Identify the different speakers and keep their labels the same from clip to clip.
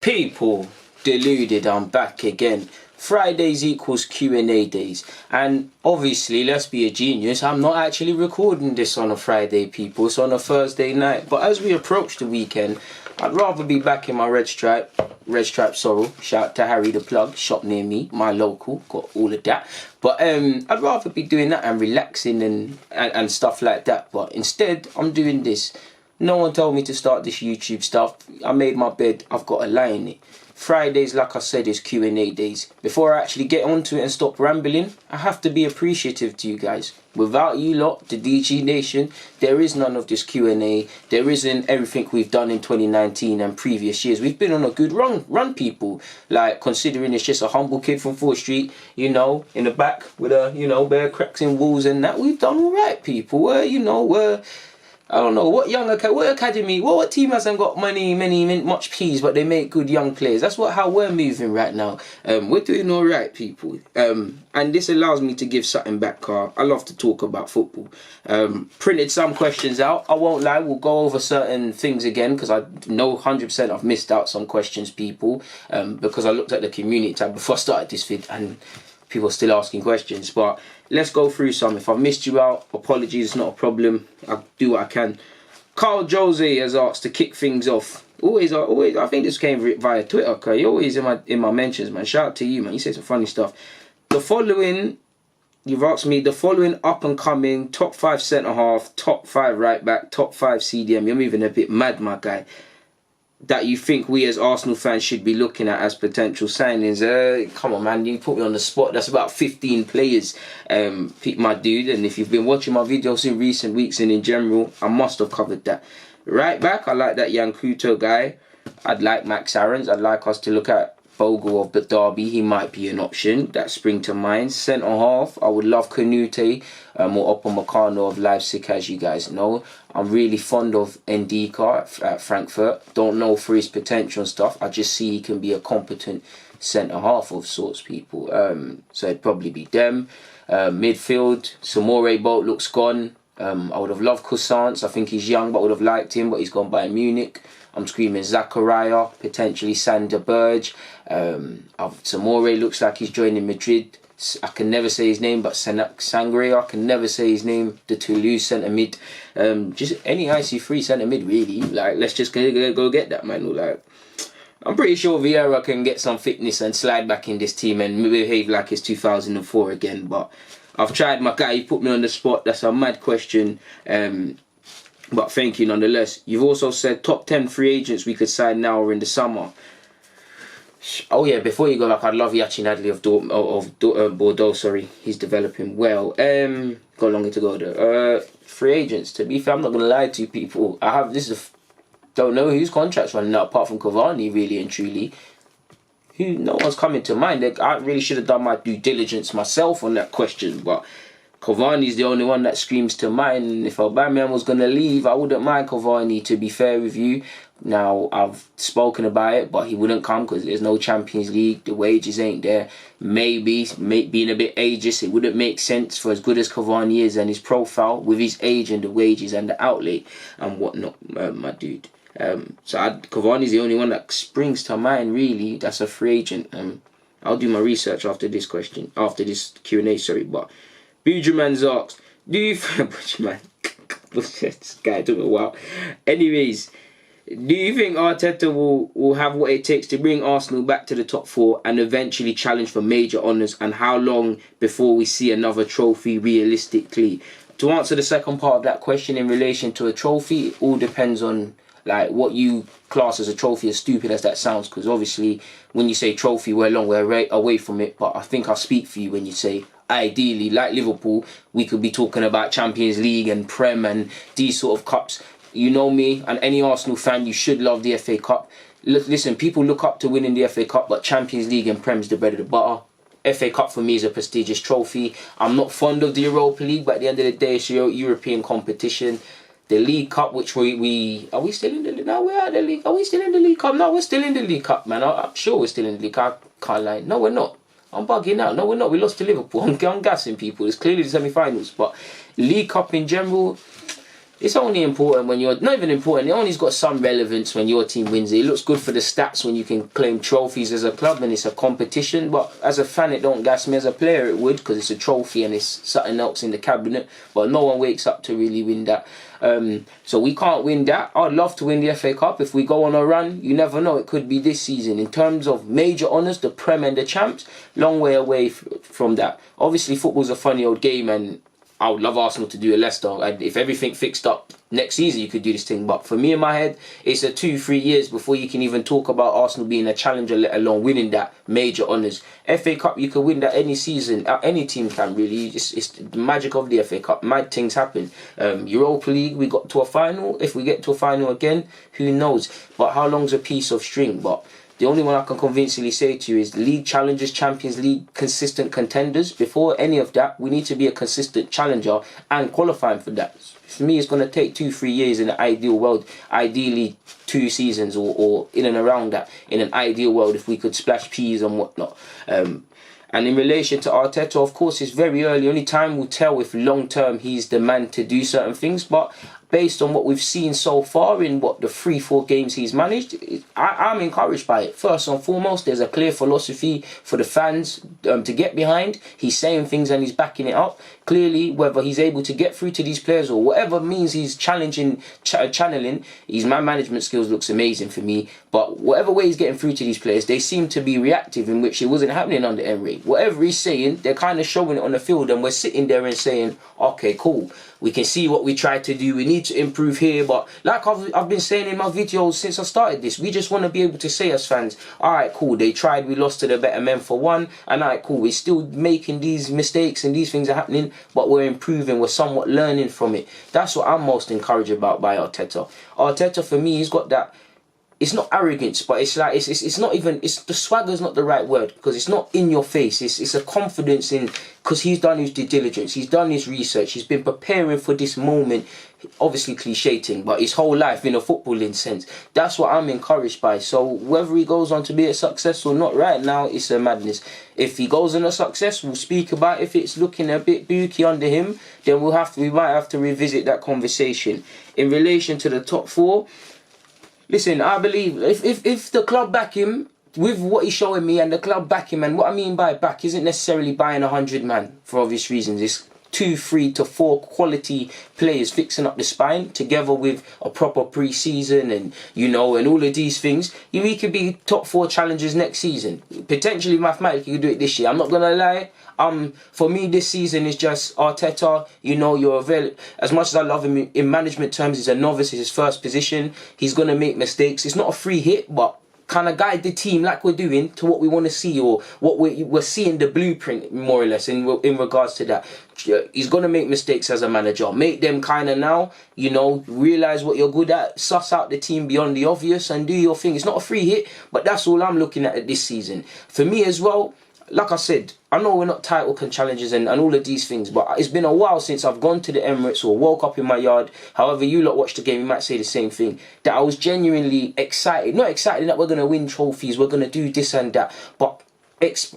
Speaker 1: People, deluded, I'm back again. Fridays equals Q&A days, and obviously, let's be a genius, I'm not actually recording this on a Friday, people. It's on a Thursday night. But as we approach the weekend, I'd rather be back in my red stripe sorrel. Shout out to Harry the Plug, shop near me, my local, got all of that. But I'd rather be doing that and relaxing and stuff like that. But instead, I'm doing this. No one told me to start this YouTube stuff. I made my bed, I've got a lie in it. Fridays, like I said, is Q&A days. Before I actually get onto it and stop rambling, I have to be appreciative to you guys. Without you lot, the DG Nation, there is none of this Q&A. There isn't everything we've done in 2019 and previous years. We've been on a good run, people. Like, considering it's just a humble kid from 4th Street, you know, in the back with a, you know, bare cracks in walls and that. We've done all right, people. I don't know, what academy, what team hasn't got much peas, but they make good young players? That's how we're moving right now. We're doing all right, people. And this allows me to give something back, Carl. I love to talk about football. Printed some questions out. I won't lie, we'll go over certain things again, because I know 100% I've missed out some questions, people, because I looked at the community tab before I started this vid, and people are still asking questions. But let's go through some. If I missed you out, apologies, it's not a problem. I'll do what I can. Carl Jose has asked to kick things off. Always, I think this came via Twitter, okay? You're always in my mentions, man. Shout out to you, man. You say some funny stuff. You've asked me the following up and coming top 5 centre half, top 5 right back, top 5 CDM. You're moving a bit mad, my guy. That you think we as Arsenal fans should be looking at as potential signings. Come on, man, you put me on the spot. That's about 15 players, my dude. And if you've been watching my videos in recent weeks and in general, I must have covered that. Right back, I like that Yankuto guy. I'd like Max Aarons. I'd like us to look at Bogle of the Derby. He might be an option that spring to mind. Centre half, I would love Canute or Upamecano of Leipzig, as you guys know. I'm really fond of Ndika at Frankfurt. Don't know for his potential and stuff. I just see he can be a competent centre half of sorts, people. So it'd probably be them. Midfield, Samore Bolt looks gone. I would have loved Cousins. I think he's young, but I would have liked him, but he's gone by Munich. I'm screaming Zachariah, potentially Sander Berge. Samore looks like he's joining Madrid. I can never say his name, but Sangria, I can never say his name. The Toulouse centre mid. Just any IC3 centre mid, really. Like, let's just go get that, man. Like, I'm pretty sure Vieira can get some fitness and slide back in this team and behave like it's 2004 again. But I've tried, my guy. You put me on the spot. That's a mad question. But thank you nonetheless. You've also said top 10 free agents we could sign now or in the summer. Oh yeah, before you go, like, I'd love Yachin Adli of Bordeaux. Sorry, he's developing well. Got longer to go there. Free agents. To be fair, I'm not gonna lie to you, people. Don't know whose contract's running out apart from Cavani, really and truly. No one's coming to mind. Like, I really should have done my due diligence myself on that question, but Cavani's the only one that screams to mind. And if Aubameyang was going to leave, I wouldn't mind Cavani, to be fair with you. Now, I've spoken about it, but he wouldn't come because there's no Champions League. The wages ain't there. Maybe being a bit ageist, it wouldn't make sense for as good as Cavani is and his profile with his age and the wages and the outlay and whatnot, my dude. Cavani's the only one that springs to mind, really. That's a free agent. I'll do my research after this question, after this Q&A, sorry, but Bujaman's asked, do you think... Bujaman, this guy took a while. Anyways, do you think Arteta will have what it takes to bring Arsenal back to the top 4 and eventually challenge for major honours? And how long before we see another trophy realistically? To answer the second part of that question in relation to a trophy, it all depends on, like, what you class as a trophy, as stupid as that sounds, because obviously when you say trophy, we're a long way away from it. But I think I'll speak for you when you say, ideally, like Liverpool, we could be talking about Champions League and Prem and these sort of cups. You know me, and any Arsenal fan, you should love the FA Cup. Listen, people look up to winning the FA Cup, but Champions League and Prem's the bread of the butter. FA Cup for me is a prestigious trophy. I'm not fond of the Europa League, but at the end of the day, it's a European competition. The League Cup, which are we still in the league? No, we're out of the league. Are we still in the League Cup? No, we're still in the League Cup, man. I'm sure we're still in the League Cup. I can't lie. No, we're not. I'm bugging out. No, we're not. We lost to Liverpool. I'm gassing people. It's clearly the semi-finals. But League Cup in general, it's only important when you're... Not even important, it only's got some relevance when your team wins it. It looks good for the stats when you can claim trophies as a club and it's a competition. But as a fan, it don't gas me. As a player, it would, because it's a trophy and it's something else in the cabinet. But no one wakes up to really win that. So we can't win that. I'd love to win the FA Cup. If we go on a run, you never know, it could be this season. In terms of major honours, the Prem and the Champs, long way away from that. Obviously, football's a funny old game, and I would love Arsenal to do a Leicester. If everything fixed up next season, you could do this thing. But for me, in my head, it's a 2-3 years before you can even talk about Arsenal being a challenger, let alone winning that major honours. FA Cup, you can win that any season. Any team can, really. It's the magic of the FA Cup. Mad things happen. Europa League, we got to a final. If we get to a final again, who knows? But how long's a piece of string? But the only one I can convincingly say to you is league challengers, Champions League, consistent contenders. Before any of that, we need to be a consistent challenger and qualifying for that. For me, it's going to take 2-3 years in an ideal world. Ideally, 2 seasons or in and around that. In an ideal world, if we could splash peas and whatnot. And in relation to Arteta, of course, it's very early. Only time will tell if long-term he's the man to do certain things. But based on what we've seen so far in the 3-4 games he's managed, I'm encouraged by it. First and foremost, there's a clear philosophy for the fans to get behind. He's saying things and he's backing it up. Clearly, whether he's able to get through to these players or whatever means he's channeling, his man management skills looks amazing for me. But whatever way he's getting through to these players, they seem to be reactive, in which it wasn't happening under Emery. Whatever he's saying, they're kind of showing it on the field, and we're sitting there and saying, okay, cool. We can see what we tried to do. We need to improve here. But like I've been saying in my videos since I started this, we just want to be able to say as fans, all right, cool, they tried, we lost to the better men for one. And all right, cool, we're still making these mistakes and these things are happening, but we're improving. We're somewhat learning from it. That's what I'm most encouraged about by Arteta. Arteta, for me, he's got that... It's not arrogance, but it's like it's not even, it's the swagger's not the right word, because it's not in your face. It's a confidence in, because he's done his due diligence, he's done his research, he's been preparing for this moment. Obviously cliche thing, but his whole life in a footballing sense. That's what I'm encouraged by. So whether he goes on to be a success or not, right now it's a madness. If he goes on a success, we'll speak about it. If it's looking a bit booky under him, then we might have to revisit that conversation. In relation to the top 4, listen, I believe if the club back him with what he's showing me, and the club back him, and what I mean by back isn't necessarily buying 100 man for obvious reasons. It's 2, 3 to 4 quality players fixing up the spine together with a proper pre-season and and all of these things. We could be top 4 challengers next season. Potentially, mathematically, you could do it this year. I'm not gonna lie. For me, this season is just Arteta. You're as much as I love him in management terms, he's a novice. It's his first position. He's gonna make mistakes. It's not a free hit, but kind of guide the team like we're doing to what we want to see, or what we're seeing the blueprint more or less in regards to that. He's going to make mistakes as a manager. Make them kind of now, realise what you're good at, suss out the team beyond the obvious and do your thing. It's not a free hit, but that's all I'm looking at this season. For me as well, like I said, I know we're not title challengers and all of these things, but it's been a while since I've gone to the Emirates or woke up in my yard. However you lot watch the game, you might say the same thing. That I was genuinely excited. Not excited that we're going to win trophies, we're going to do this and that, but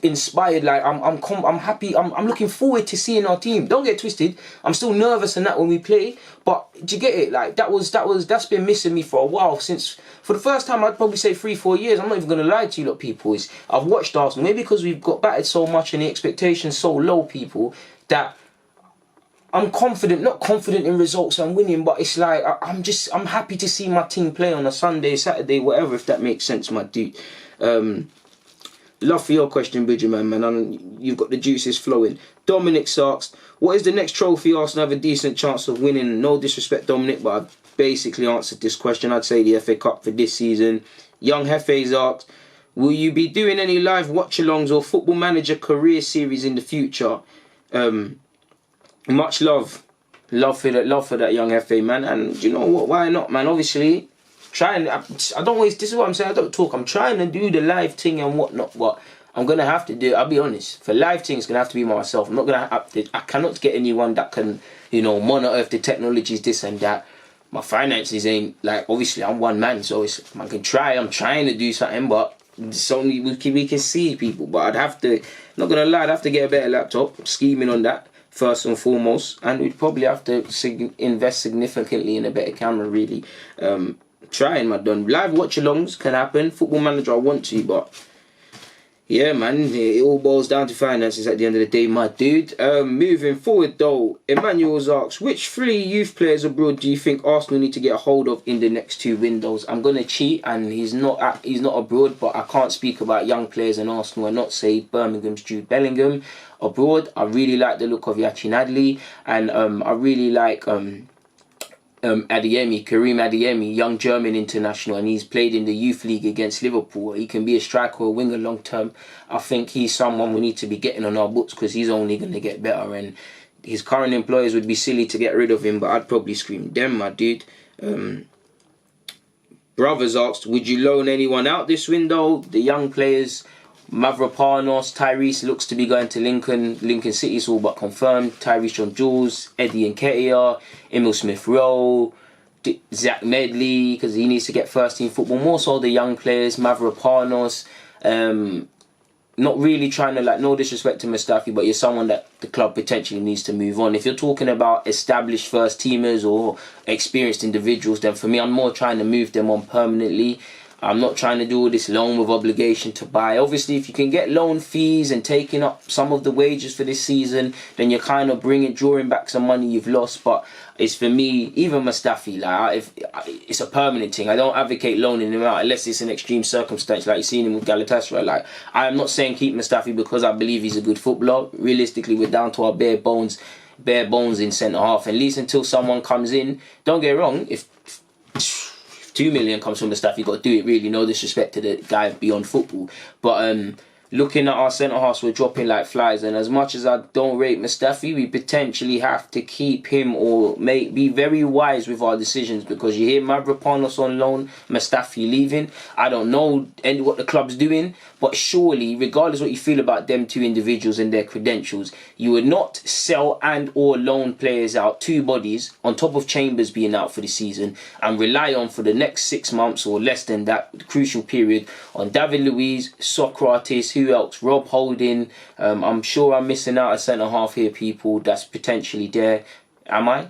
Speaker 1: inspired. Like I'm happy. I'm looking forward to seeing our team. Don't get twisted. I'm still nervous and that when we play, but do you get it? Like that's been missing me for a while. Since for the first time, I'd probably say 3-4 years. I'm not even gonna lie to you lot, people. I've watched Arsenal, maybe because we've got battered so much and the expectations so low, people, that I'm confident, not confident in results and winning, but it's like I'm happy to see my team play on a Sunday, Saturday, whatever, if that makes sense, my dude. Love for your question, Benjamin, man. You've got the juices flowing. Dominic asks, what is the next trophy Arsenal have a decent chance of winning? No disrespect, Dominic, but I've basically answered this question. I'd say the FA Cup for this season. Young Hefe's asked, will you be doing any live watch-alongs or Football Manager career series in the future? Much love. Love for that young Hefe, man. And you know what? Why not, man? Obviously, this is what I'm saying, I don't talk. I'm trying to do the live thing and whatnot, but I'm going to have to do it. I'll be honest. For live thing, it's going to have to be myself. I'm not going to I cannot get anyone that can, monitor if the technology is this and that. My finances ain't, obviously, I'm one man, so I can try. I'm trying to do something, but it's only we can see people. But I'd have to, not going to lie, I'd have to get a better laptop. I'm scheming on that. first and foremost, and we'd probably have to invest significantly in a better camera, really. Trying, my done. Live watch-alongs can happen. Football Manager, I want to, but yeah, man, it all boils down to finances at the end of the day, my dude. Moving forward, though, Emmanuel's asks, which 3 youth players abroad do you think Arsenal need to get a hold of in the next 2 windows? I'm gonna cheat, and he's not abroad, but I can't speak about young players in Arsenal and not say Birmingham's Jude Bellingham. Abroad, I really like the look of Yacine Adli, and I really like Adeyemi, Karim Adeyemi, young German international, and he's played in the youth league against Liverpool. He can be a striker or a winger long term. I think he's someone we need to be getting on our books because he's only going to get better, and his current employers would be silly to get rid of him, but I'd probably scream them, my dude. Brothers asked, would you loan anyone out this window? The young players, Mavropanos, Tyrese looks to be going to Lincoln City's all but confirmed. Tyrese John Jules, Eddie Nketiah, Emil Smith Rowe, Zach Medley, because he needs to get first team football. More so the young players, Mavropanos. Not really trying to, like, no disrespect to Mustafi, but you're someone that the club potentially needs to move on. If you're talking about established first teamers or experienced individuals, then for me, I'm more trying to move them on permanently. I'm not trying to do all this loan with obligation to buy. Obviously, if you can get loan fees and taking up some of the wages for this season, then you're kind of drawing back some money you've lost. But it's for me, even Mustafi, like, it's a permanent thing. I don't advocate loaning him out unless it's an extreme circumstance, like you've seen him with Galatasaray. Like, I'm not saying keep Mustafi because I believe he's a good footballer. Realistically, we're down to our bare bones in centre half. At least until someone comes in. Don't get wrong, if 2 million comes from the staff, you got to do it, really. No disrespect to the guy beyond football, but looking at our centre halves, we're dropping like flies, and as much as I don't rate Mustafi, we potentially have to keep him or be very wise with our decisions, because you hear Mavropanos on loan, Mustafi leaving. I don't know what the club's doing, but surely, regardless what you feel about them 2 individuals and their credentials, you would not sell and or loan players out, 2 bodies, on top of Chambers being out for the season, and rely on for the next 6 months or less than that crucial period on David Luiz, Socrates, who else? Rob Holding. I'm sure I'm missing out a centre half here, people. That's potentially there. Am I?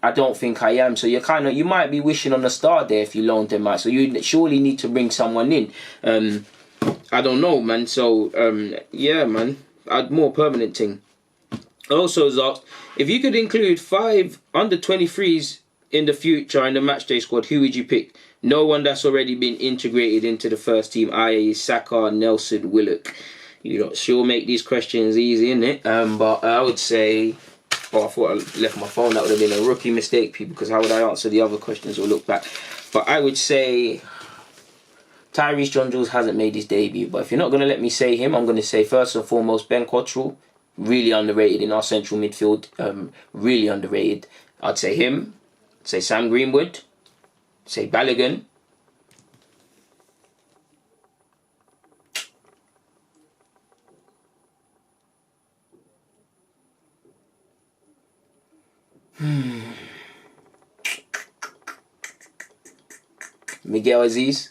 Speaker 1: I don't think I am. So you might be wishing on a star there if you loaned them out. So you surely need to bring someone in. I don't know, man. So yeah, man. I'd more permanent thing. Also, Zox, if you could include 5 under 23s in the future in the matchday squad, who would you pick? No one that's already been integrated into the first team, i.e. Saka, Nelson, Willock. You know, she'll make these questions easy, innit? But I would say... Oh, I thought I left my phone. That would have been a rookie mistake, people, because how would I answer the other questions or look back? But I would say... Tyrese John Jules hasn't made his debut, but if you're not going to let me say him, I'm going to say first and foremost Ben Cottrell. Really underrated in our central midfield. Really underrated. I'd say him. I'd say Sam Greenwood. Say Balogun. Miguel Aziz.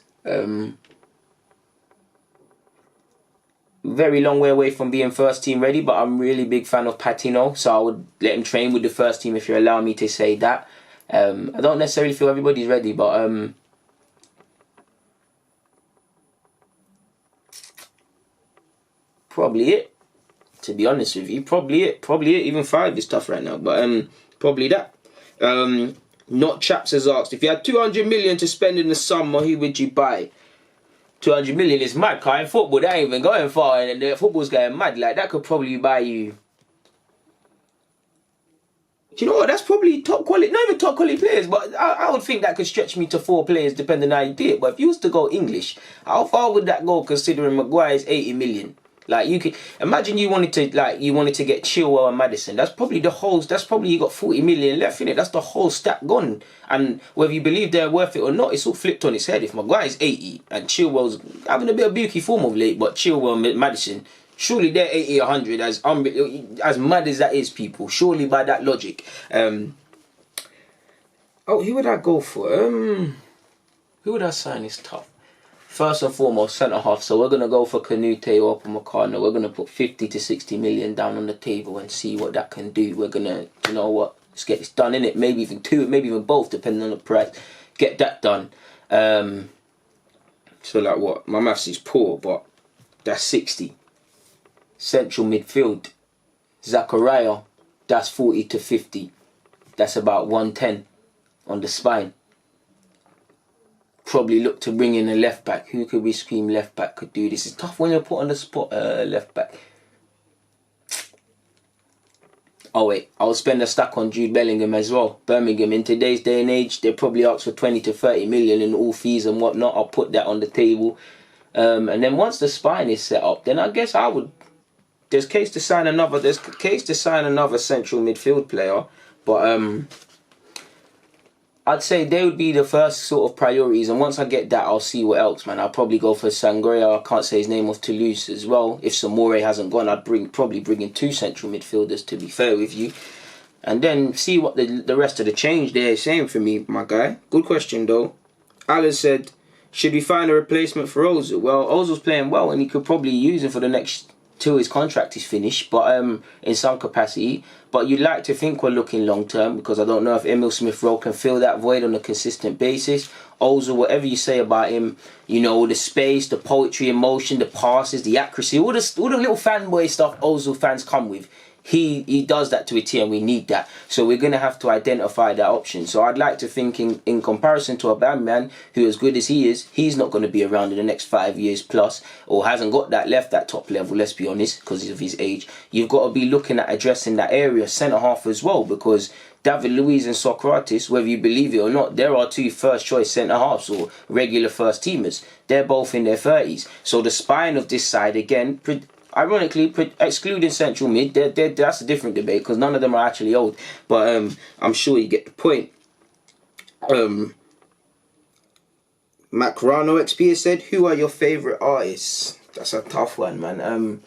Speaker 1: Very long way away from being first team ready, but I'm really big fan of Patino, so I would let him train with the first team if you allow me to say that. I don't necessarily feel everybody's ready, but probably it. To be honest with you, probably it. Even 5 is tough right now, but probably that. Not Chaps has asked, if you had 200 million to spend in the summer, who would you buy? 200 million is mad, Kai. In football, that ain't even going far, and the football's going mad. Like, that could probably buy you... Do you know what? That's probably top quality, not even top quality players, but I would think that could stretch me to 4 players depending on how you do it. But if you was to go English, how far would that go considering Maguire's 80 million? Like, you could imagine you wanted to get Chilwell and Maddison. That's probably you got 40 million left in it. That's the whole stack gone. And whether you believe they're worth it or not, it's all flipped on its head. If Maguire's 80 and Chilwell's having a bit of bulky form of late, but Chilwell and Maddison, surely they're 80, 100 as mad as that is, people. Surely by that logic. Who would I go for? Who would I sign is tough. first and foremost, centre half. So we're gonna go for Canute or Upamecano. We're gonna put 50 to 60 million down on the table and see what that can do. We're gonna, you know what, let's get this done, innit? Maybe even two, maybe even both, depending on the price. Get that done. So like what? My maths is poor, but that's 60. Central midfield, Zachariah, that's 40 to 50. That's about 110 on the spine. Probably look to bring in a left back. Who could we scream left back could do this? It's tough when you're put on the spot, left back. Oh wait, I'll spend a stack on Jude Bellingham as well. Birmingham, in today's day and age, they probably ask for 20 to 30 million in all fees and whatnot. I'll put that on the table. And then once the spine is set up, then I guess I would. There's case to sign another central midfield player, but I'd say they would be the first sort of priorities, and once I get that, I'll see what else, man. I'll probably go for Sangria. I can't say his name of Toulouse as well. If Samore hasn't gone, I'd probably bring in 2 central midfielders, to be fair with you, and then see what the rest of the change there is saying for me, my guy. Good question though. Alan said, should we find a replacement for Ozil? Well, Ozil's playing well, and he could probably use him for the next till his contract is finished, but in some capacity. But you'd like to think we're looking long term, because I don't know if Emil Smith-Rowe can fill that void on a consistent basis. Ozil, whatever you say about him, you know, the space, the poetry in motion, the passes, the accuracy, all the little fanboy stuff Ozil fans come with. He does that to a T, and we need that. So we're going to have to identify that option. So I'd like to think in comparison to Aubameyang, who as good as he is, he's not going to be around in the next 5 years plus, or hasn't got that top level, let's be honest, because of his age. You've got to be looking at addressing that area, centre-half as well, because David Luiz and Socrates, whether you believe it or not, there are 2 first-choice centre-halves or regular first-teamers. They're both in their 30s. So the spine of this side, again, ironically, excluding central mid, that's a different debate, because none of them are actually old. But I'm sure you get the point. Macrano XP has said, who are your favourite artists? That's a tough one, man.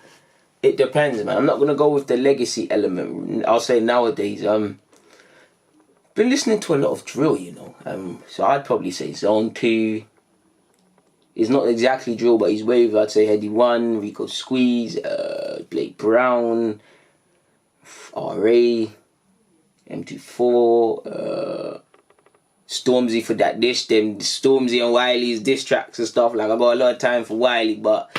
Speaker 1: It depends, man. I'm not going to go with the legacy element. I'll say nowadays, been listening to a lot of drill, you know. So I'd probably say Zone 2. He's not exactly drill, but he's wave. I'd say Heady 1, Rico Squeeze, Blake Brown, RA, M24, Stormzy for that dish. Them Stormzy and Wiley's diss tracks and stuff. Like, I got a lot of time for Wiley, but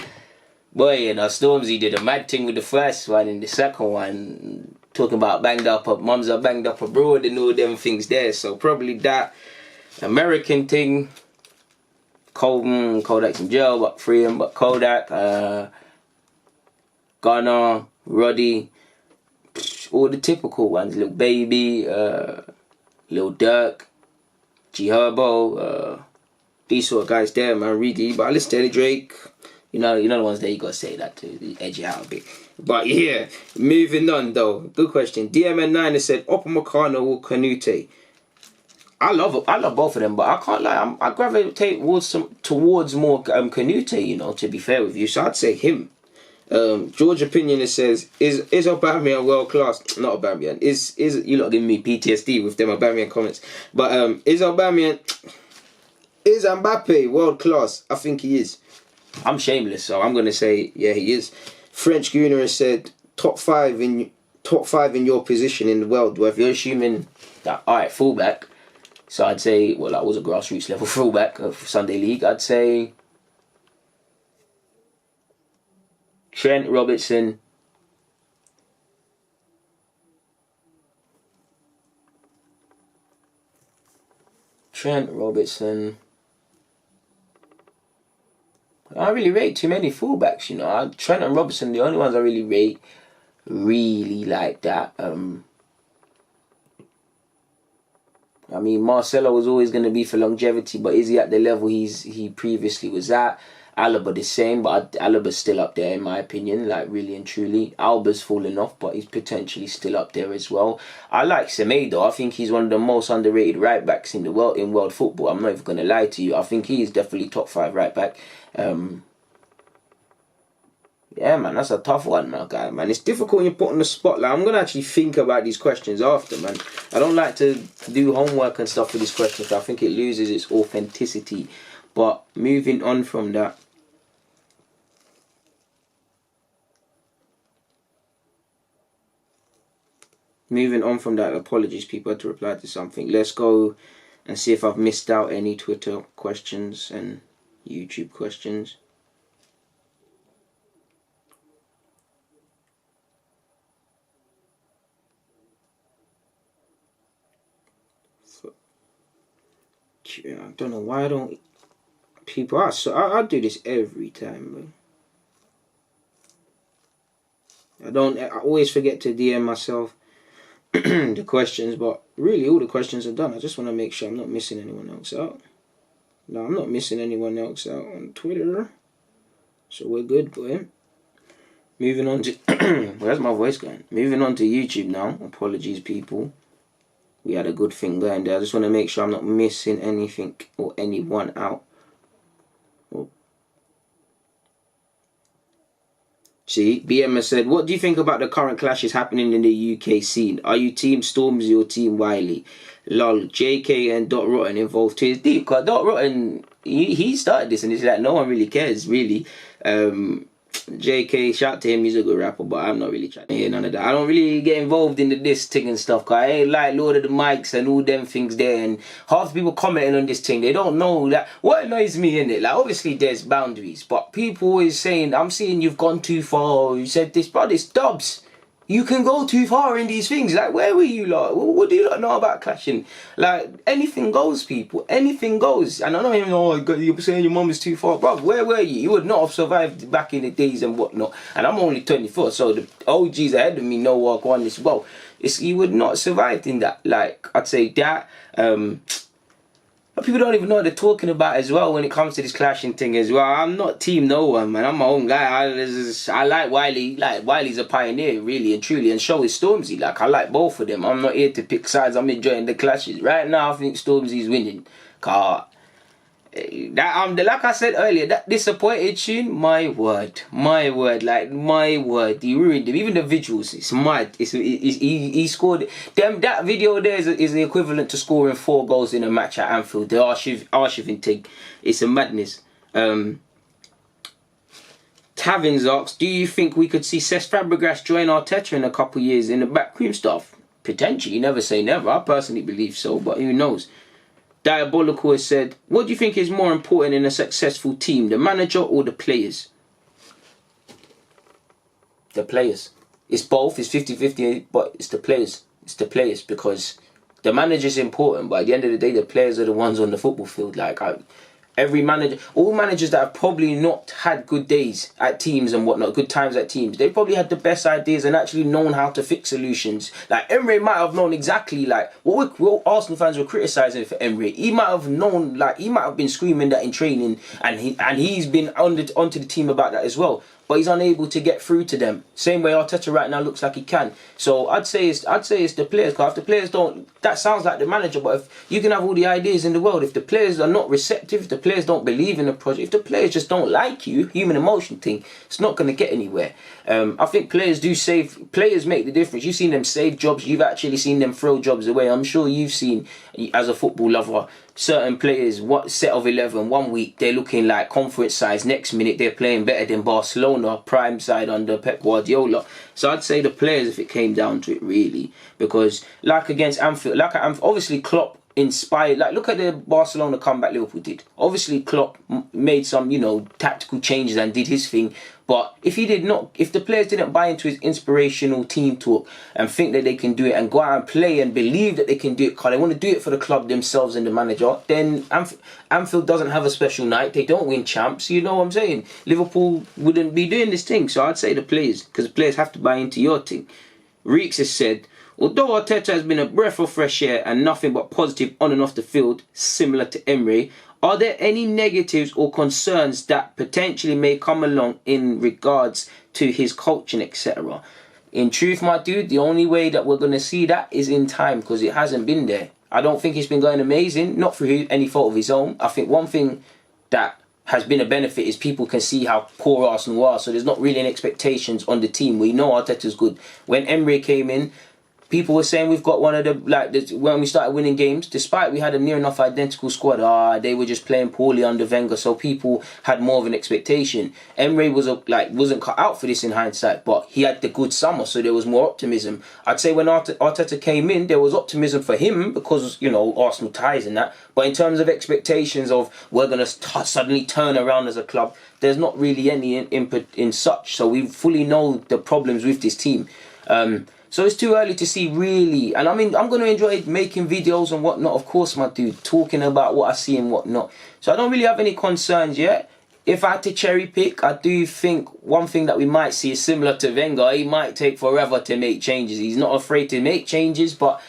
Speaker 1: boy, you know, Stormzy did a mad thing with the first one, and the second one, talking about mums are banged up abroad and all them things there. So probably that American thing. Kodak's in jail, but free him. But Kodak, Gunner, Roddy, all the typical ones. Lil Baby, Lil Durk, G Herbo, these sort of guys there, man. Really, but I listen to Eddie Drake. You know the ones there. You gotta say that to edge it out a bit. But yeah, moving on though. Good question. DMN9 has said Upamecano or Canute. I love both of them, but I can't lie. I gravitate towards more Canute, you know, to be fair with you. So I'd say him. George Opinion says, is Aubameyang world class? Not Aubameyang. Is you lot giving me PTSD with them Aubameyang comments? But is Mbappe world class? I think he is. I'm shameless, so I'm gonna say yeah, he is. French Gooner has said top five in your position in the world. Well, if you're assuming that, alright, fullback. So I'd say, well, that was a grassroots level fullback of Sunday League. I'd say Trent Robertson, I don't really rate too many fullbacks, you know. Trent and Robertson, the only ones I really rate, really like that. I mean, Marcelo was always going to be for longevity, but is he at the level he previously was at? Alaba the same, but Alaba's still up there in my opinion, like really and truly. Alba's fallen off, but he's potentially still up there as well. I like Semedo. I think he's one of the most underrated right backs in the world, in world football. I'm not even going to lie to you. I think he is definitely top 5 right back. Yeah, man, that's a tough one, my guy, man. It's difficult when you're put on the spotlight. I'm going to actually think about these questions after, man. I don't like to do homework and stuff for these questions. I think it loses its authenticity. But moving on from that. Apologies, people, I had to reply to something. Let's go and see if I've missed out any Twitter questions and YouTube questions. I don't know why I don't... People, I do this every time, bro. I always forget to DM myself the questions, but really all the questions are done. I just want to make sure I'm not missing anyone else out. No, I'm not missing anyone else out on Twitter. So we're good, boy. Moving on to... Where's my voice going? Moving on to YouTube now. Apologies, people. We had a good thing going there. I just want to make sure I'm not missing anything or anyone out. See, BM has said, what do you think about the current clashes happening in the UK scene? Are you Team Stormzy or Team Wiley? Lol, JK and Dot Rotten involved too. It's deep, because Dot Rotten, he started this and it's like no one really cares, really. JK, shout to him, he's a good rapper, but I'm not really trying to hear none of that. I don't really get involved in the diss thing and stuff, because I ain't like Lord of the Mics and all them things there, and half the people commenting on this thing, they don't know that. What annoys me, in it, like, obviously there's boundaries, but people always saying, I'm seeing you've gone too far, you said this, bro, it's dubs. You can go too far in these things. Like, where were you, lot? What do you lot know about clashing? Like, anything goes, people. Anything goes. And I know you're saying your mum is too far. Bro, where were you? You would not have survived back in the days and whatnot. And I'm only 24, so the OGs ahead of me know what on this. Well, you would not have survived in that. Like, I'd say that. But people don't even know what they're talking about as well when it comes to this clashing thing as well. I'm not team no one, man. I'm my own guy. I like Wiley. Like, Wiley's a pioneer, really and truly, and so is Stormzy. Like, I like both of them. I'm not here to pick sides. I'm enjoying the clashes. Right now, I think Stormzy's winning. Like I said earlier, that disappointed tune, my word, like my word, he ruined him. Even the visuals, it's mad. He scored them. That video there is the equivalent to scoring 4 goals in a match at Anfield. The archiving thing, it's a madness. Tavins asks, do you think we could see Cesc Fabregas join Arteta in a couple of years in the backroom stuff? Potentially, never say never. I personally believe so, but who knows? Diabolical has said, what do you think is more important in a successful team, the manager or the players? The players. It's both, it's 50-50, but it's the players. It's the players, because the manager is important, but at the end of the day, the players are the ones on the football field. Like, every manager, all managers that have probably not had good days at teams and whatnot, good times at teams, they probably had the best ideas and actually known how to fix solutions. Like, Emery might have known exactly, like, what Arsenal fans were criticising for Emery. He might have known, like, he might have been screaming that in training, and he's been onto the team about that as well. But he's unable to get through to them. Same way Arteta right now looks like he can. So I'd say it's the players. Because if the players don't, that sounds like the manager. But if you can have all the ideas in the world, if the players are not receptive, if the players don't believe in the project, if the players just don't like you, human emotion thing, it's not going to get anywhere. I think players make the difference. You've seen them save jobs. You've actually seen them throw jobs away. I'm sure you've seen, as a football lover, certain players, what set of 11, 1 week they're looking like conference size, next minute they're playing better than Barcelona, prime side under Pep Guardiola. So I'd say the players, if it came down to it, really, because like against Anfield, obviously Klopp inspired, like, look at the Barcelona comeback Liverpool did. Obviously Klopp made some, tactical changes and did his thing, but if the players didn't buy into his inspirational team talk and think that they can do it and go out and play and believe that they can do it because they want to do it for the club themselves and the manager, then Anfield doesn't have a special night. They don't win champs, you know what I'm saying? Liverpool wouldn't be doing this thing. So I'd say the players, because the players have to buy into your thing. Reeks has said, although Arteta has been a breath of fresh air and nothing but positive on and off the field, similar to Emery, are there any negatives or concerns that potentially may come along in regards to his coaching, etc.? In truth, my dude, the only way that we're going to see that is in time, because it hasn't been there. I don't think it's been going amazing, not through any fault of his own. I think one thing that has been a benefit is people can see how poor Arsenal are, so there's not really any expectations on the team. We know Arteta's good. When Emery came in, People were saying we've got one of the, when we started winning games, despite we had a near enough identical squad, they were just playing poorly under Wenger, so people had more of an expectation. Emery wasn't cut out for this in hindsight, but he had the good summer, so there was more optimism. I'd say when Arteta came in, there was optimism for him because, Arsenal ties and that. But in terms of expectations of we're going to suddenly turn around as a club, there's not really any input in such. So we fully know the problems with this team. So it's too early to see really. And I mean, I'm going to enjoy making videos and whatnot, of course, my dude, talking about what I see and whatnot. So I don't really have any concerns yet. If I had to cherry pick, I do think one thing that we might see is similar to Wenger. He might take forever to make changes. He's not afraid to make changes, but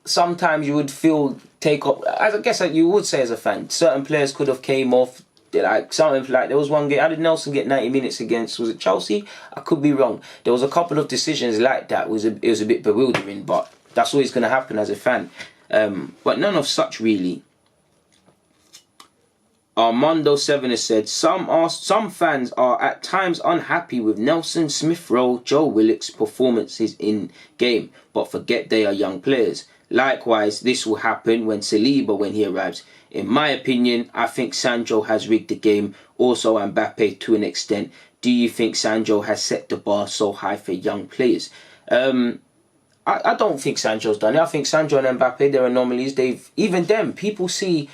Speaker 1: sometimes you would as I guess you would say as a fan, certain players could have came off. Like something like there was one game, how did Nelson get 90 minutes against, was it Chelsea? I could be wrong. There was a couple of decisions like that. It was a bit bewildering, but that's always going to happen as a fan. But none of such really. Armando7 has said, some fans are at times unhappy with Nelson, Smith Rowe, Joe Willock's performances in game, but forget they are young players. Likewise, this will happen when he arrives. In my opinion, I think Sancho has rigged the game, also Mbappe to an extent. Do you think Sancho has set the bar so high for young players? I don't think Sancho's done it. I think Sancho and Mbappe, they're anomalies. People see...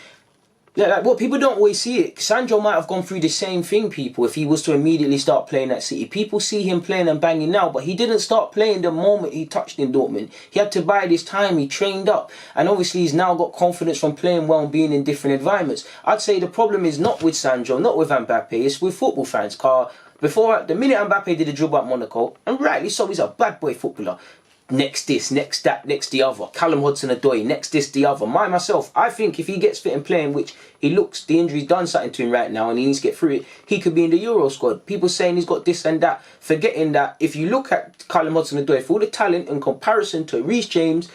Speaker 1: like what people don't always see it. Sancho might have gone through the same thing, people, if he was to immediately start playing at City. People see him playing and banging now, but he didn't start playing the moment he touched in Dortmund. He had to bide his time, he trained up, and obviously he's now got confidence from playing well and being in different environments. I'd say the problem is not with Sancho, not with Mbappe, it's with football fans. Before, the minute Mbappe did a dribble at Monaco, and rightly so, he's a bad boy footballer. Next this, next that, next the other. Callum Hudson-Odoi, next this, the other. Myself, I think if he gets fit and playing, which he looks, the injury's done something to him right now and he needs to get through it, he could be in the Euro squad. People saying he's got this and that, forgetting that if you look at Callum Hudson-Odoi, for all the talent in comparison to Reece James,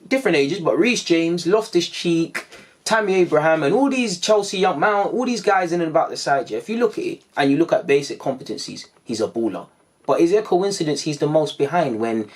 Speaker 1: different ages, but Reece James, Loftus-Cheek, Tammy Abraham and all these Chelsea young Mount, all these guys in and about the side, if you look at it and you look at basic competencies, he's a baller. But is it a coincidence he's the most behind when...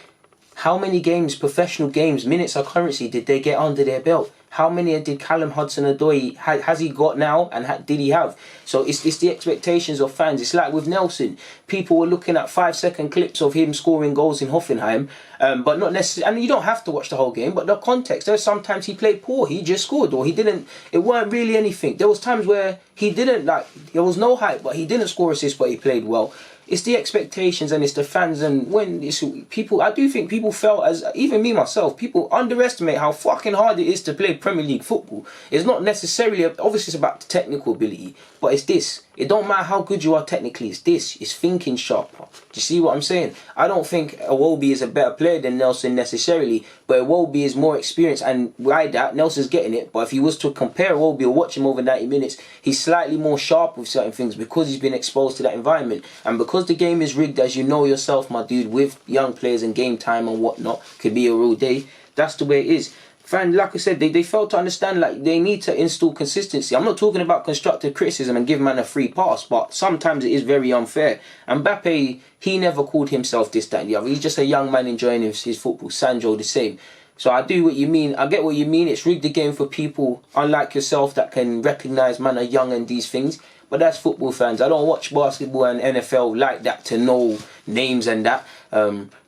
Speaker 1: How many games, professional games, minutes or currency did they get under their belt? How many did Callum Hudson-Odoi has he got now and did he have? So it's the expectations of fans. It's like with Nelson. People were looking at 5-second clips of him scoring goals in Hoffenheim, but not necessarily. And you don't have to watch the whole game, but the context. There's sometimes he played poor. He just scored or he didn't. It weren't really anything. There was times where he didn't there was no hype, but he didn't score assists, but he played well. It's the expectations and it's the fans, and when it's people, I do think people felt, as even me myself, people underestimate how fucking hard it is to play Premier League football. It's not necessarily, obviously it's about the technical ability, but it's this. It don't matter how good you are technically, it's this. It's thinking sharper. Do you see what I'm saying? I don't think Iwobi is a better player than Nelson necessarily, but Iwobi is more experienced, and by that, Nelson's getting it. But if he was to compare Iwobi or watch him over 90 minutes, he's slightly more sharp with certain things because he's been exposed to that environment. And because the game is rigged, as you know yourself, my dude, with young players and game time and whatnot, could be a real day. That's the way it is. Fan, like I said, they failed to understand they need to install consistency. I'm not talking about constructive criticism and give man a free pass, but sometimes it is very unfair. And Mbappe, he never called himself this, that and the other. He's just a young man enjoying his football. Sancho the same. So I do what you mean. I get what you mean. It's rigged the game for people unlike yourself that can recognise man are young and these things. But that's football fans. I don't watch basketball and NFL like that to know names and that.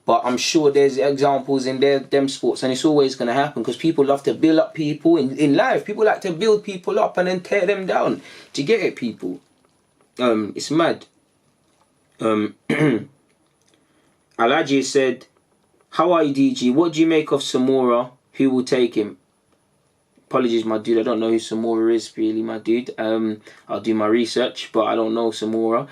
Speaker 1: But I'm sure there's examples in them sports, and it's always going to happen because people love to build up people in life. People like to build people up and then tear them down. Do you get it, people? It's mad. Alaji said, "How are you, DG? What do you make of Samora? Who will take him?" Apologies, my dude. I don't know who Samora is, really, my dude. I'll do my research, but I don't know Samora.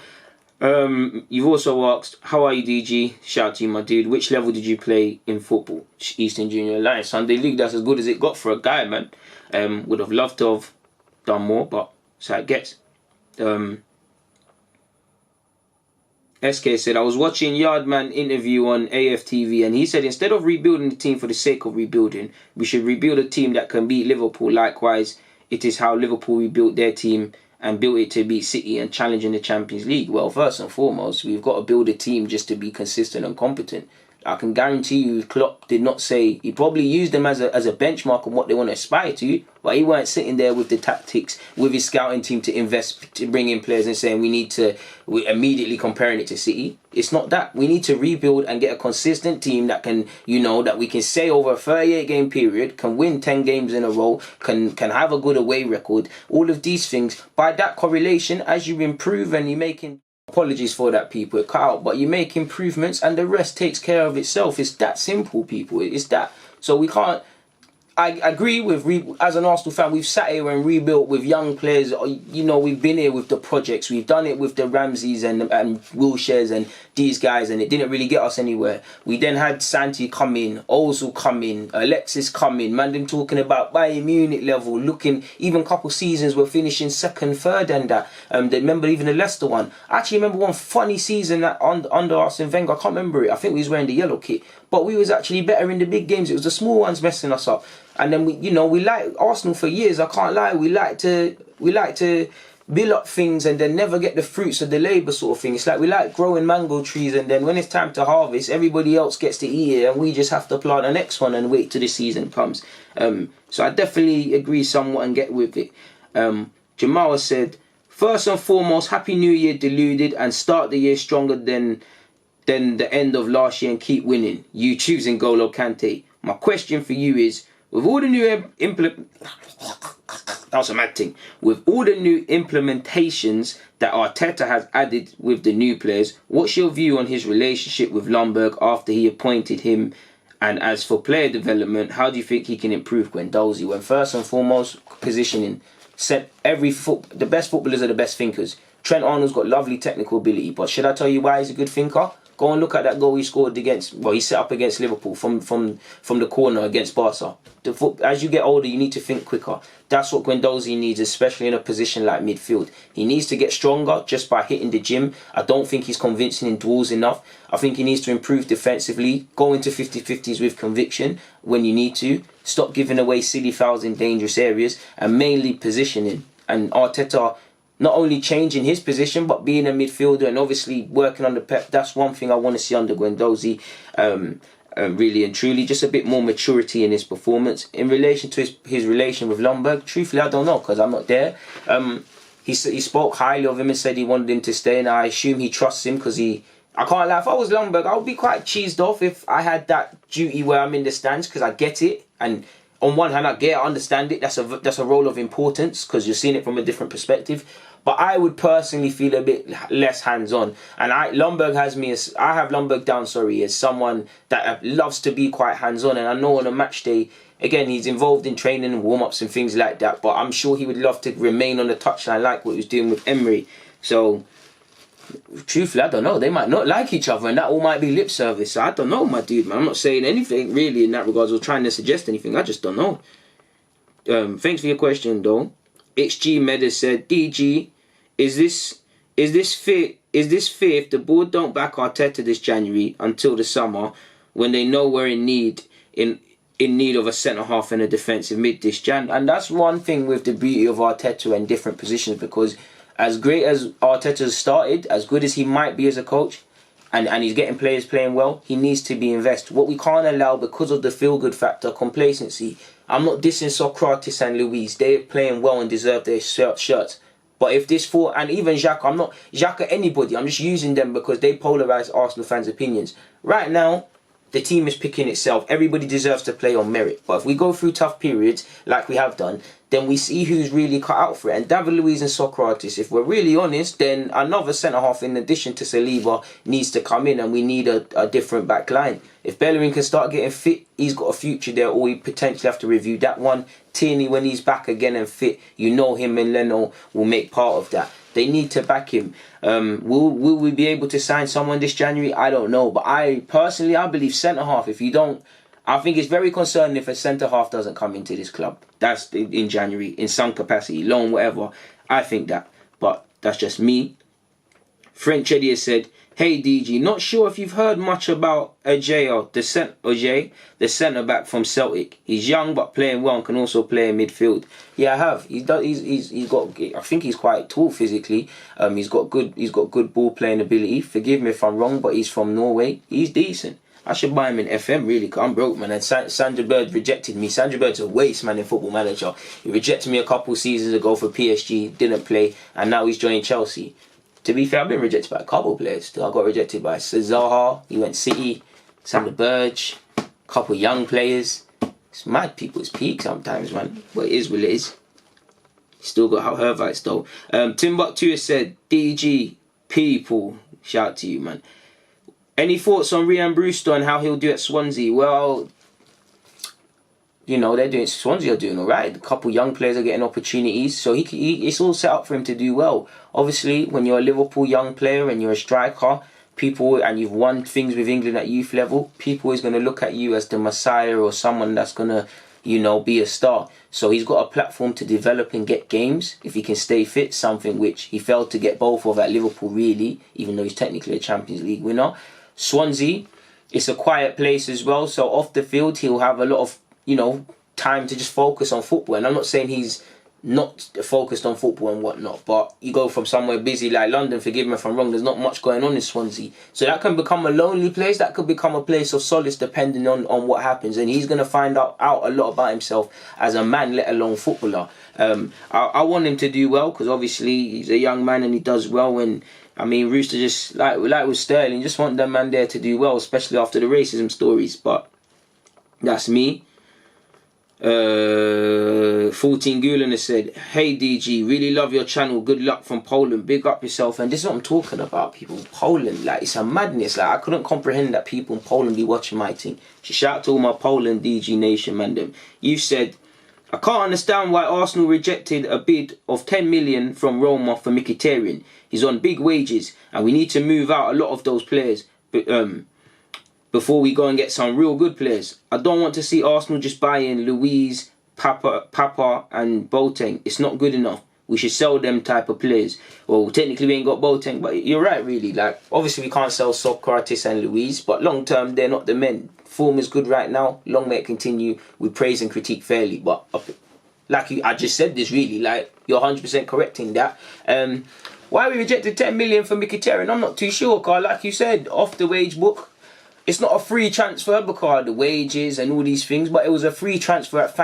Speaker 1: You've also asked, how are you, DG? Shout out to you, my dude. Which level did you play in football? Eastern Junior Alliance. Sunday League, that's as good as it got for a guy, man. Would have loved to have done more, but that's how it gets. SK said, I was watching Yardman interview on AFTV and he said instead of rebuilding the team for the sake of rebuilding, we should rebuild a team that can beat Liverpool. Likewise, it is how Liverpool rebuilt their team and built it to beat City and challenge in the Champions League. Well, first and foremost, we've got to build a team just to be consistent and competent. I can guarantee you Klopp did not say, he probably used them as a benchmark on what they want to aspire to, but he weren't sitting there with the tactics, with his scouting team to invest, to bring in players and saying we're immediately comparing it to City. It's not that. We need to rebuild and get a consistent team that can, that we can say over a 38 game period, can win 10 games in a row, can have a good away record. All of these things, by that correlation, as you improve and you're making... Apologies for that, people. It cut out, but you make improvements and the rest takes care of itself. It's that simple, people. It's that. So we can't... I agree with, as an Arsenal fan, we've sat here and rebuilt with young players. We've been here with the projects. We've done it with the Ramseys and Wilsheres and these guys, and it didn't really get us anywhere. We then had Santi come in, Ozil come in, Alexis come in. Man, them talking about Bayern Munich level, looking, even a couple seasons we're finishing second, third and that. Remember even the Leicester one. I actually remember one funny season that under Arsene Wenger, I can't remember it. I think we was wearing the yellow kit. But we was actually better in the big games. It was the small ones messing us up. And then we like Arsenal for years. I can't lie. We like to build up things and then never get the fruits of the labour sort of thing. It's like we like growing mango trees, and then when it's time to harvest, everybody else gets to eat it, and we just have to plant the next one and wait till the season comes. So I definitely agree somewhat and get with it. Jamal said, first and foremost, Happy New Year, Deluded, and start the year stronger than the end of last year and keep winning. You choosing N'Golo Kante. My question for you is, with all the new With all the new implementations that Arteta has added with the new players, what's your view on his relationship with Ljungberg after he appointed him? And as for player development, how do you think he can improve Guendouzi? When first and foremost, positioning. The best footballers are the best thinkers. Trent Arnold's got lovely technical ability, but should I tell you why he's a good thinker? Go and look at that goal he scored he set up against Liverpool from the corner against Barca. As you get older, you need to think quicker. That's what Guendouzi needs, especially in a position like midfield. He needs to get stronger just by hitting the gym. I don't think he's convincing in duels enough. I think he needs to improve defensively, go into 50-50s with conviction when you need to, stop giving away silly fouls in dangerous areas, and mainly positioning. And Arteta not only changing his position, but being a midfielder and obviously working on the Pep. That's one thing I want to see under Guendouzi, really and truly. Just a bit more maturity in his performance. In relation to his relation with Ljungberg, truthfully, I don't know, because I'm not there. He spoke highly of him and said he wanted him to stay, and I assume he trusts him because I can't lie, if I was Ljungberg, I would be quite cheesed off if I had that duty where I'm in the stands, because I get it. And on one hand, I understand it. That's a role of importance because you're seeing it from a different perspective. But I would personally feel a bit less hands-on. And I have Ljungberg down, as someone that loves to be quite hands-on. And I know on a match day, again, he's involved in training and warm-ups and things like that. But I'm sure he would love to remain on the touchline like what he was doing with Emery. So, truthfully, I don't know. They might not like each other and that all might be lip service. So I don't know, my dude, man. I'm not saying anything really in that regards or trying to suggest anything. I just don't know. Thanks for your question, though. XG Medas said, DG, is this fair if the board don't back Arteta this January until the summer when they know we're in need of a centre half and a defensive mid this Jan? And that's one thing with the beauty of Arteta and different positions, because as great as Arteta's started, as good as he might be as a coach, and he's getting players playing well, he needs to be invested. What we can't allow, because of the feel-good factor, complacency. I'm not dissing Socrates and Luis. They're playing well and deserve their shirts. But if this and even Xhaka, I'm not Xhaka anybody. I'm just using them because they polarise Arsenal fans' opinions. Right now, the team is picking itself. Everybody deserves to play on merit. But if we go through tough periods, like we have done, then we see who's really cut out for it. And David Luiz and Socrates, if we're really honest, then another centre-half in addition to Saliba needs to come in, and we need a different back line. If Bellerin can start getting fit, he's got a future there, or we potentially have to review that one. Tierney, when he's back again and fit, him and Leno will make part of that. They need to back him. Will we be able to sign someone this January? I don't know. But I believe centre-half, if you don't... I think it's very concerning if a centre-half doesn't come into this club. That's in January, in some capacity, loan, whatever. I think that. But that's just me. French Eddie has said, hey DG, not sure if you've heard much about Ajay, the centre-back from Celtic. He's young but playing well and can also play in midfield. Yeah, I have. He's got. I think he's quite tall physically. He's got good ball playing ability. Forgive me if I'm wrong, but he's from Norway. He's decent. I should buy him in FM, really, because I'm broke, man. And Sandra Bird rejected me. Sandra Bird's a waste, man, in Football Manager. He rejected me a couple seasons ago for PSG, didn't play, and now he's joined Chelsea. To be fair, I've been rejected by a couple players. I got rejected by Zaha, he went City, Sandra Bird, a couple young players. It's mad people's peak sometimes, man. But it is what it is. Still got her vites, though. Timbuktu has said, DG, people, shout out to you, man. Any thoughts on Ryan Brewster and how he'll do at Swansea? Well, you know, Swansea are doing all right. A couple young players are getting opportunities. So it's all set up for him to do well. Obviously, when you're a Liverpool young player and you're a striker, and you've won things with England at youth level, people is going to look at you as the messiah or someone that's going to, you know, be a star. So he's got a platform to develop and get games if he can stay fit, something which he failed to get both of at Liverpool, really, even though he's technically a Champions League winner. Swansea, it's a quiet place as well, so off the field he'll have a lot of, you know, time to just focus on football. And I'm not saying he's not focused on football and whatnot, but you go from somewhere busy like London, forgive me if I'm wrong, there's not much going on in Swansea. So that can become a lonely place, that could become a place of solace depending on what happens. And he's going to find out a lot about himself as a man, let alone footballer. I want him to do well, because obviously he's a young man and he does well. And I mean, Rooster, just like with Sterling, just want that man there to do well, especially after the racism stories. But that's me. 14 Gooner has said, hey DG, really love your channel, good luck from Poland, big up yourself. And this is what I'm talking about, people in Poland, like, it's a madness. Like, I couldn't comprehend that people in Poland be watching my thing. Shout out to all my Poland DG nation, man. Them. You said, I can't understand why Arsenal rejected a bid of 10 million from Roma for Mkhitaryan. He's on big wages and we need to move out a lot of those players before we go and get some real good players. I don't want to see Arsenal just buy in Luiz, Papa and Boateng. It's not good enough. We should sell them type of players. Well, technically we ain't got Boateng, but you're right, really. Like, obviously we can't sell Sokratis and Luiz, but long term they're not the men. Form is good right now. Long may it continue. We praise and critique fairly, but I just said this, really. Like, you're 100% correct in that. Why we rejected 10 million for Mkhitaryan, I'm not too sure, because like you said, off the wage book, it's not a free transfer because of the wages and all these things, but it was a free transfer at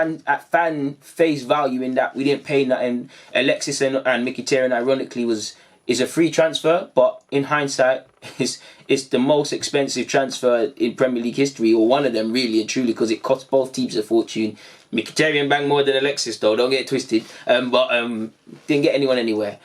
Speaker 1: fan face value in that we didn't pay nothing. Alexis and Mkhitaryan, ironically, is a free transfer, but in hindsight, it's the most expensive transfer in Premier League history, or one of them, really and truly, because it cost both teams a fortune. Mkhitaryan banged more than Alexis, though, don't get it twisted, but didn't get anyone anywhere.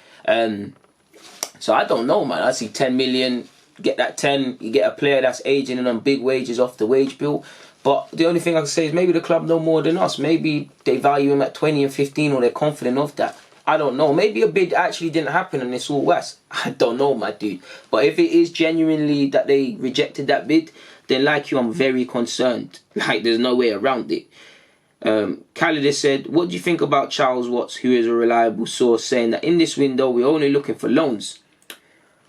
Speaker 1: So I don't know, man. I see 10 million, get that 10, you get a player that's aging and on big wages off the wage bill. But the only thing I can say is maybe the club know more than us. Maybe they value him at 20 and 15, or they're confident of that. I don't know. Maybe a bid actually didn't happen and it's all West. I don't know, my dude. But if it is genuinely that they rejected that bid, then like you, I'm very concerned. Like, there's no way around it. Khalid has said, what do you think about Charles Watts, who is a reliable source, saying that in this window we're only looking for loans?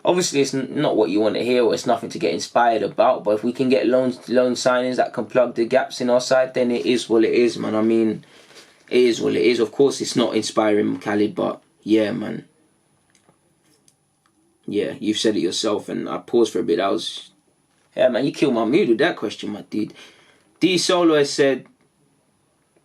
Speaker 1: Obviously, it's not what you want to hear, or it's nothing to get inspired about. But if we can get loan signings that can plug the gaps in our side, then it is what it is, man. I mean, it is what it is. Of course, it's not inspiring, Khalid, but yeah, man. Yeah, you've said it yourself, and I paused for a bit. Yeah, man, you killed my mood with that question, my dude. D Solo has said,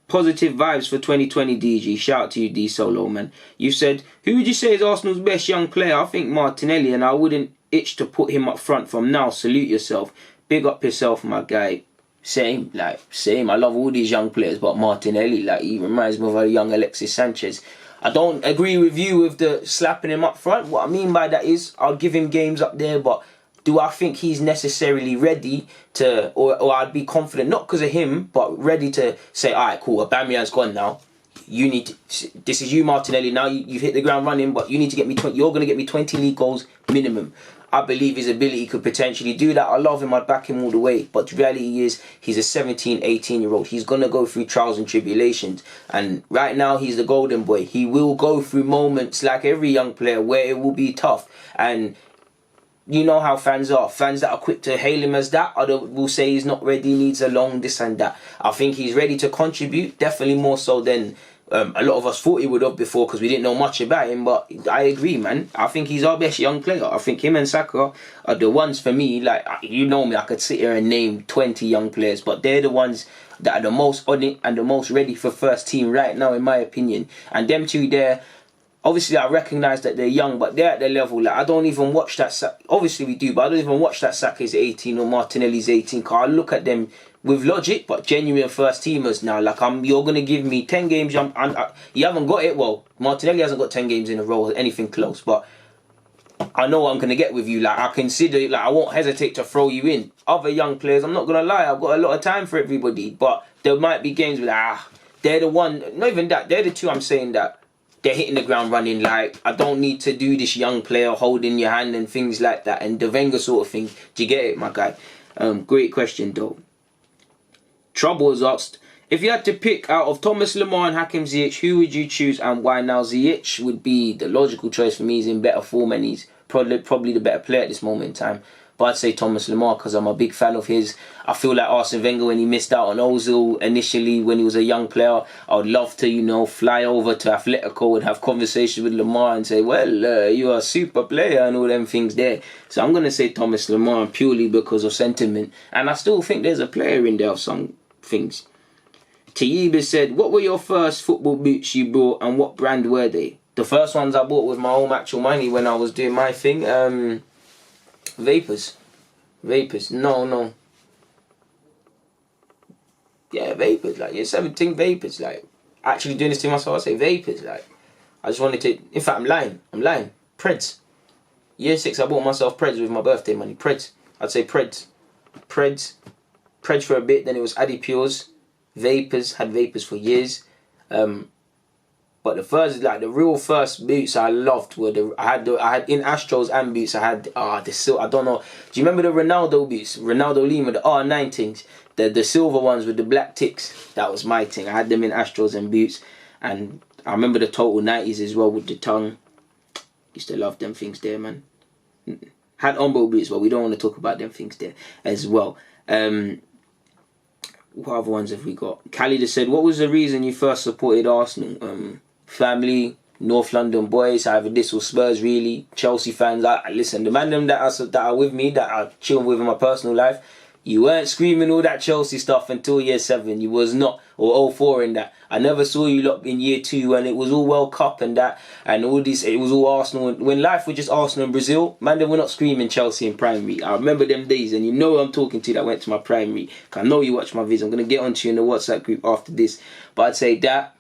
Speaker 1: positive vibes for 2020 DG. Shout out to you, D Solo, man. You said, who would you say is Arsenal's best young player? I think Martinelli, and I wouldn't itch to put him up front from now. Salute yourself. Big up yourself, my guy. Same. I love all these young players, but Martinelli, like, he reminds me of a young Alexis Sanchez. I don't agree with you with the slapping him up front. What I mean by that is, I'll give him games up there, but do I think he's necessarily ready to, or I'd be confident, not because of him, but ready to say, all right, cool, Aubameyang's gone now. You need to, this is you, Martinelli. Now you've hit the ground running, but you need to get me 20. You're going to get me 20 league goals minimum. I believe his ability could potentially do that. I love him. I'd back him all the way. But the reality is, he's a 17, 18-year-old. He's going to go through trials and tribulations. And right now, he's the golden boy. He will go through moments like every young player where it will be tough. And you know how fans are. Fans that are quick to hail him as that, other will say he's not ready, needs a long this and that. I think he's ready to contribute, definitely more so than A lot of us thought he would have before because we didn't know much about him, but I agree, man. I think he's our best young player. I think him and Saka are the ones for me, like, you know me, I could sit here and name 20 young players, but they're the ones that are the most on it and the most ready for first team right now, in my opinion. And them two there, obviously I recognise that they're young, but they're at their level. Like, I don't even watch that, obviously we do, but I don't even watch that Saka's 18 or Martinelli's 18, because I look at them with logic, but genuine first teamers now. Like, you're gonna give me 10 games. You haven't got it. Well, Martinelli hasn't got 10 games in a row, anything close. But I know what I'm gonna get with you. Like, I consider it. Like, I won't hesitate to throw you in. Other young players, I'm not gonna lie, I've got a lot of time for everybody. But there might be games where they're the one. Not even that. They're the two. I'm saying that they're hitting the ground running. Like, I don't need to do this young player holding your hand and things like that, and the Wenger sort of thing. Do you get it, my guy? Great question, though. Trouble has asked, if you had to pick out of Thomas Lemar and Hakim Ziyech, who would you choose and why? Now, Ziyech would be the logical choice for me. He's in better form and he's probably the better player at this moment in time. But I'd say Thomas Lemar because I'm a big fan of his. I feel like Arsene Wenger, when he missed out on Ozil initially when he was a young player, I would love to, fly over to Atletico and have conversations with Lemar and say, well, you're a super player and all them things there. So I'm going to say Thomas Lemar purely because of sentiment. And I still think there's a player in there of some things. Tayiba said, what were your first football boots you bought and what brand were they? The first ones I bought with my own actual money when I was doing my thing, Vapors. No. Yeah, Vapors. Like, 17 Vapors. Like, actually doing this to myself, I say Vapors. Like, I just wanted to. In fact, I'm lying. Preds. Year 6, I bought myself Preds with my birthday money. Preds. I'd say Preds for a bit, then it was Adipures, Vapors, had Vapors for years. But the real first boots I loved were I had in Astros and boots, I had the silver, I don't know. Do you remember the Ronaldo boots? Ronaldo Lima, the R19s, the silver ones with the black ticks? That was my thing. I had them in Astros and boots, and I remember the Total 90s as well with the tongue. Used to love them things there, man. Had Umbo boots, but we don't want to talk about them things there as well. What other ones have we got? Khalid has said, what was the reason you first supported Arsenal? Family, North London boys, either this or Spurs really. Chelsea fans, listen, the man them that are with me, that are chilling with in my personal life, you weren't screaming all that Chelsea stuff until year 7. You was not, or 04 in that. I never saw you lot in year 2 and it was all World Cup and that, and all this, it was all Arsenal. When life was just Arsenal and Brazil, man, they were not screaming Chelsea in primary. I remember them days, and you know who I'm talking to that went to my primary. I know you watch my videos. I'm going to get onto you in the WhatsApp group after this. But I'd say that,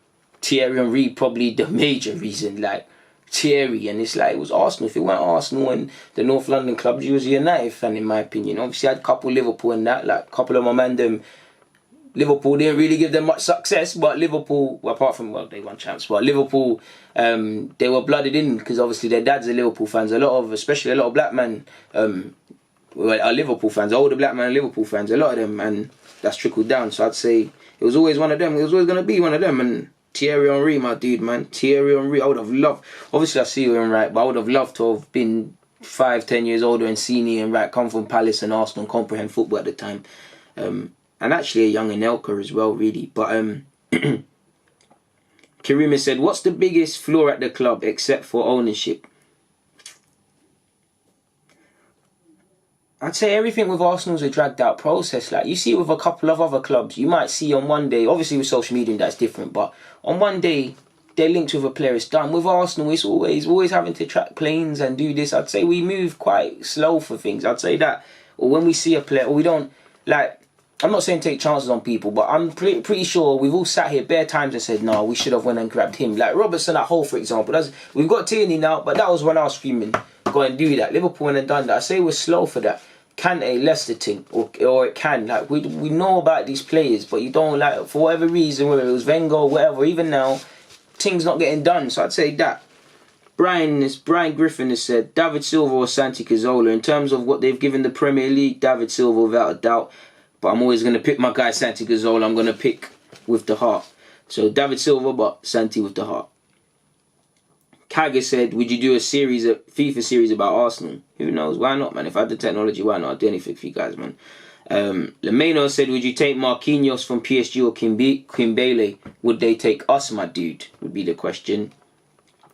Speaker 1: Thierry Henry, probably the major reason, like, Thierry, and it's like, it was Arsenal. If it weren't Arsenal and the North London clubs, you was a United fan, in my opinion. Obviously, I had a couple Liverpool and that, like, a couple of my man, them, Liverpool didn't really give them much success, but Liverpool, well, apart from, well, they won champs, but Liverpool, they were blooded in, because obviously their dads are Liverpool fans. Especially a lot of black men are Liverpool fans, older black men are Liverpool fans, a lot of them, and that's trickled down. So I'd say it was always one of them, it was always going to be one of them, and Thierry Henry, my dude, man. Thierry Henry, I would have loved, obviously I see him right, but I would have loved to have been 5-10 years older and seen him right, come from Palace and Arsenal and comprehend football at the time. And actually a young Anelka as well, really. But Karima said, what's the biggest flaw at the club except for ownership? I'd say everything with Arsenal's a dragged out process. Like, you see it with a couple of other clubs. You might see on one day, obviously with social media that's different, but on one day they're linked with a player, it's done. With Arsenal, it's always having to track planes and do this. I'd say we move quite slow for things. I'd say that. Or when we see a player, or we don't, like, I'm not saying take chances on people, but I'm pretty sure we've all sat here bare times and said, no, we should have went and grabbed him. Like Robertson at Hull, for example. We've got Tierney now, but that was when I was screaming, go and do that. Liverpool went and done that. I say we're slow for that. Kante, Leicester thing, or it can. Like, we know about these players, but you don't, like, for whatever reason, whether it was Wenger or whatever, even now, things not getting done. So I'd say that. Brian Griffin has said, David Silva or Santi Cazorla. In terms of what they've given the Premier League, David Silva without a doubt. But I'm always going to pick my guy Santi Cazorla. I'm going to pick with the heart. So David Silva, but Santi with the heart. Kaga said, would you do a FIFA series about Arsenal? Who knows? Why not, man? If I had the technology, why not? I'd do anything for you guys, man. Lemeno said, would you take Marquinhos from PSG or Kimbele? Would they take us, my dude? Would be the question.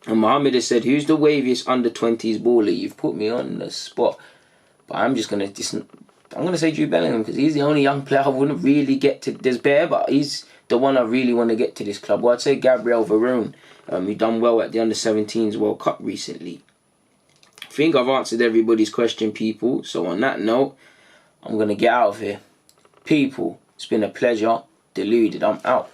Speaker 1: And Mohammed has said, who's the waviest under-20s baller? You've put me on the spot. But I'm going to say Jude Bellingham because he's the only young player I wouldn't really get to. There's Bear, but he's the one I really want to get to this club. Well, I'd say Gabriel Varone. He done well at the under-17s World Cup recently. I think I've answered everybody's question, people. So on that note, I'm going to get out of here. People, it's been a pleasure. Deluded, I'm out.